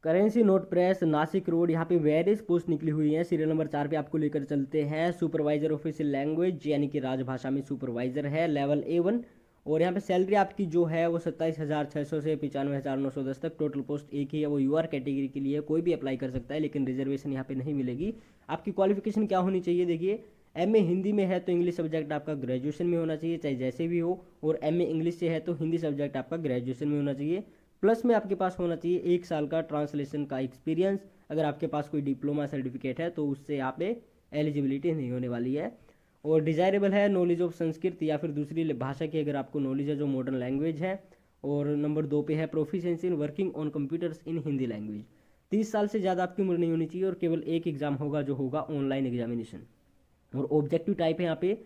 Currency note press Nashik road, यहाँ पे various post निकली हुई हैं। सीरियल नंबर 4 पे आपको लेकर चलते हैं। सुपरवाइजर ऑफिशियल लैंग्वेज यानी कि राजभाषा में सुपरवाइजर है, लेवल A1। और यहाँ पे सैलरी आपकी जो है वो 27,600 से 95,910 तक। टोटल पोस्ट एक ही है, वो यूआर कैटेगरी के लिए कोई भी अप्लाई कर सकता है, लेकिन रिजर्वेशन यहाँ पे नहीं मिलेगी। आपकी क्वालिफिकेशन क्या होनी चाहिए, देखिए एमए हिंदी में है तो इंग्लिश सब्जेक्ट आपका ग्रेजुएशन में होना चाहिए, चाहे जैसे भी हो। और एमए इंग्लिश से है तो हिंदी सब्जेक्ट आपका ग्रेजुएशन में होना चाहिए। प्लस में आपके पास होना चाहिए 1 साल का ट्रांसलेशन का एक्सपीरियंस। अगर आपके पास कोई डिप्लोमा सर्टिफिकेट है तो उससे यहाँ पे एलिजिबिलिटी नहीं होने वाली है। और डिजायरेबल है नॉलेज ऑफ संस्कृत या फिर दूसरी भाषा की अगर आपको नॉलेज है जो मॉडर्न लैंग्वेज है। और नंबर 2 पे है proficiency in working on computers in Hindi language. 30 साल से ज़्यादा आपकी उम्र नहीं होनी चाहिए और केवल एक एग्जाम होगा जो होगा ऑनलाइन एग्जामिनेशन। और ऑब्जेक्टिव टाइप है यहाँ पे।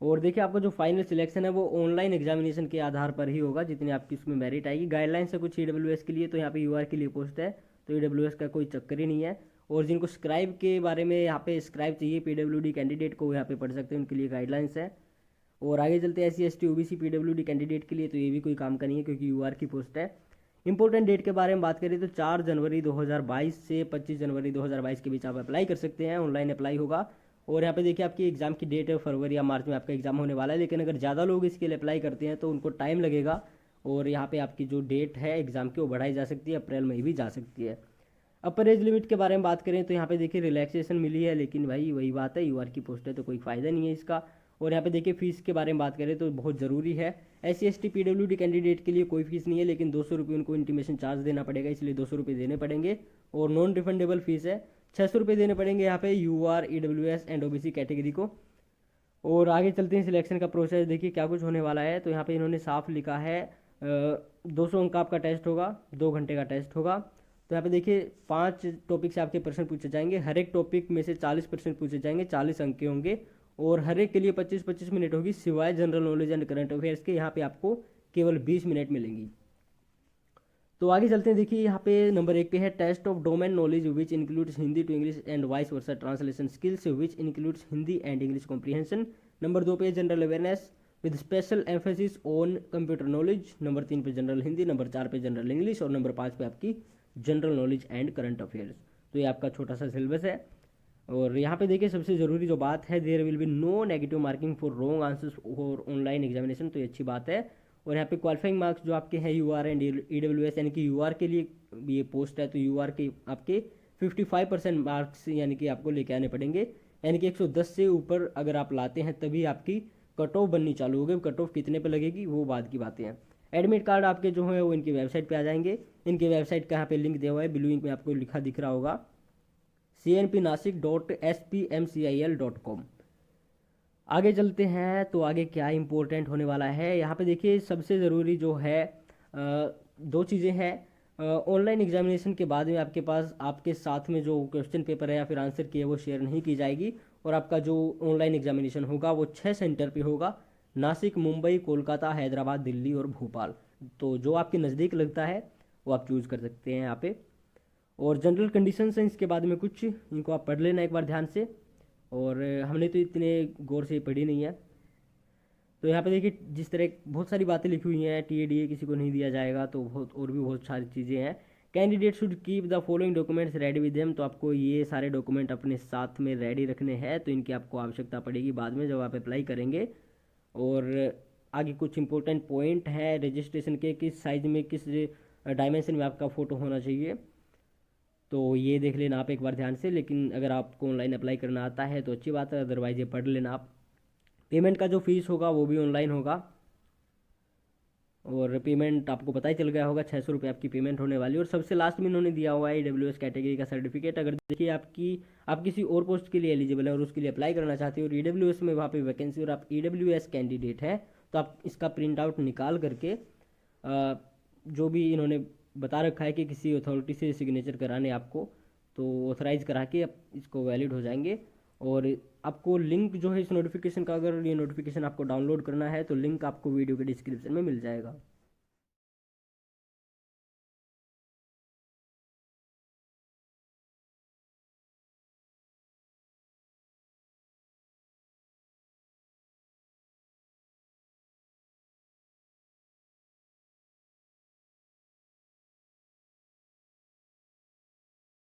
और देखिए आपका जो फाइनल सिलेक्शन है वो ऑनलाइन एग्जामिनेशन के आधार पर ही होगा, जितनी आपकी उसमें मेरिट आएगी। गाइडलाइंस है कुछ ईडब्ल्यूएस के लिए, तो यहाँ पे यूआर के लिए पोस्ट है, तो ईडब्ल्यूएस का कोई चक्कर ही नहीं है। और जिनको स्क्राइब के बारे में यहाँ पे स्क्राइब चाहिए पीडब्ल्यूडी कैंडिडेट को यहाँ पे पढ़ सकते हैं, उनके लिए गाइडलाइंस है। और आगे चलते हैं SC ST OBC PWD candidate के लिए, तो ये भी कोई काम का नहीं है क्योंकि यूआर की पोस्ट है। इंपॉर्टेंट डेट के बारे में बात करें तो 4 जनवरी 2022 से 25 जनवरी 2022 के बीच आप अप्लाई कर सकते हैं, ऑनलाइन अप्लाई होगा। और यहाँ पे देखिए आपकी एग्ज़ाम की डेट है फरवरी या मार्च में आपका एग्ज़ाम होने वाला है, लेकिन अगर ज़्यादा लोग इसके लिए अप्लाई करते हैं तो उनको टाइम लगेगा। और यहाँ पे आपकी जो डेट है एग्ज़ाम की वो बढ़ाई जा सकती है, अप्रैल में भी जा सकती है। अपर एज लिमिट के बारे में बात करें तो यहाँ पे देखिए रिलैक्सेशन मिली है, लेकिन भाई वही बात है यूआर की पोस्ट है तो कोई फ़ायदा नहीं है इसका। और यहाँ पे देखिए फीस के बारे में बात करें तो बहुत ज़रूरी है। SC ST PWD कैंडिडेट के लिए कोई फीस नहीं है, लेकिन 200 रुपये उनको इंटीमेशन चार्ज देना पड़ेगा, इसलिए 200 रुपये देने पड़ेंगे। और नॉन रिफंडेबल फीस है, 600 रुपये देने पड़ेंगे यहाँ पे UR EWS and OBC category को। और आगे चलते हैं सिलेक्शन का प्रोसेस, देखिए क्या कुछ होने वाला है। तो यहाँ पे इन्होंने साफ लिखा है 200 अंक का आपका टेस्ट होगा, 2 घंटे का टेस्ट होगा। तो यहाँ पे देखिए 5 टॉपिक से आपके प्रश्न पूछे जाएंगे, हर एक टॉपिक में से 40 प्रश्न पूछे जाएंगे, 40 अंक के होंगे। और हर एक के लिए 25-25 मिनट होगी, सिवाय general knowledge and current affairs के, यहाँ पे आपको केवल 20 मिनट मिलेंगी। तो आगे चलते हैं, देखिए यहाँ पे नंबर 1 पे है test of domain knowledge which includes Hindi to English and vice versa translation skills which includes Hindi and English comprehension. Number 2 पे general awareness with special emphasis on computer knowledge. Number 3 पे जनरल हिंदी, नंबर 4 पे general English, और number 5 पे आपकी general knowledge and current affairs. तो ये आपका छोटा सा सिलेबस है। और यहाँ पे देखिए सबसे ज़रूरी जो बात है, there will be no negative marking for wrong answers for online examination, तो ये अच्छी बात है। और यहाँ पे क्वालिफाइंग मार्क्स जो आपके हैं UR एंड EWS यानी कि UR के लिए ये पोस्ट है, तो UR के आपके 55% मार्क्स यानी कि आपको लेके आने पड़ेंगे, यानी कि 110 से ऊपर अगर आप लाते हैं तभी आपकी कट ऑफ बननी चालू होगी। कट ऑफ कितने पे लगेगी वो बाद की बातें हैं। एडमिट कार्ड आपके जो है वो इनकी वेबसाइट पे आ जाएंगे। इनके वेबसाइट का यहाँ पे लिंक दिया हुआ है, ब्लू इंक में आपको लिखा दिख रहा होगा cnpnasik.spmcil.com। आगे चलते हैं, तो आगे क्या इंपॉर्टेंट होने वाला है यहाँ पे देखिए सबसे ज़रूरी जो है 2 चीज़ें हैं। ऑनलाइन एग्जामिनेशन के बाद में आपके पास आपके साथ में जो क्वेश्चन पेपर है या फिर आंसर की है वो शेयर नहीं की जाएगी। और आपका जो ऑनलाइन एग्जामिनेशन होगा वो 6 सेंटर पे होगा, नासिक, मुंबई, कोलकाता, हैदराबाद, दिल्ली और भोपाल। तो जो आपके नज़दीक लगता है वो आप चूज़ कर सकते हैं यहाँ पे। और जनरल कंडीशंस हैं इसके बाद में कुछ, इनको आप पढ़ लेना एक बार ध्यान से। और हमने तो इतने गौर से पढ़ी नहीं है। तो यहाँ पे देखिए जिस तरह बहुत सारी बातें लिखी हुई हैं, TADA किसी को नहीं दिया जाएगा, तो बहुत और भी बहुत सारी चीज़ें हैं। Candidate should keep the following documents ready with them, तो आपको ये सारे डॉक्यूमेंट अपने साथ में रेडी रखने हैं, तो इनकी आपको आवश्यकता पड़ेगी बाद में जब आप अप्लाई करेंगे। और आगे कुछ इंपॉर्टेंट पॉइंट है रजिस्ट्रेशन के, किस साइज में किस डायमेंशन में आपका फ़ोटो होना चाहिए, तो ये देख लेना आप एक बार ध्यान से। लेकिन अगर आपको ऑनलाइन अप्लाई करना आता है तो अच्छी बात है, अदरवाइज ये पढ़ लेना आप। पेमेंट का जो फीस होगा वो भी ऑनलाइन होगा। और पेमेंट आपको पता ही चल गया होगा, 600 रुपये आपकी पेमेंट होने वाली है। और सबसे लास्ट में इन्होंने दिया हुआ है EWS कैटेगरी का सर्टिफिकेट। अगर देखिए आप किसी और पोस्ट के लिए एलिजिबल है और उसके लिए अप्लाई करना चाहते हो और EWS में वहाँ पे वैकेंसी और आप EWS कैंडिडेट है, तो आप इसका प्रिंट आउट निकाल करके जो भी इन्होंने बता रखा है कि किसी अथॉरिटी से सिग्नेचर कराने आपको, तो ऑथराइज करा के आप इसको वैलिड हो जाएंगे। और आपको लिंक जो है इस नोटिफिकेशन का, अगर ये नोटिफिकेशन आपको डाउनलोड करना है तो लिंक आपको वीडियो के डिस्क्रिप्शन में मिल जाएगा।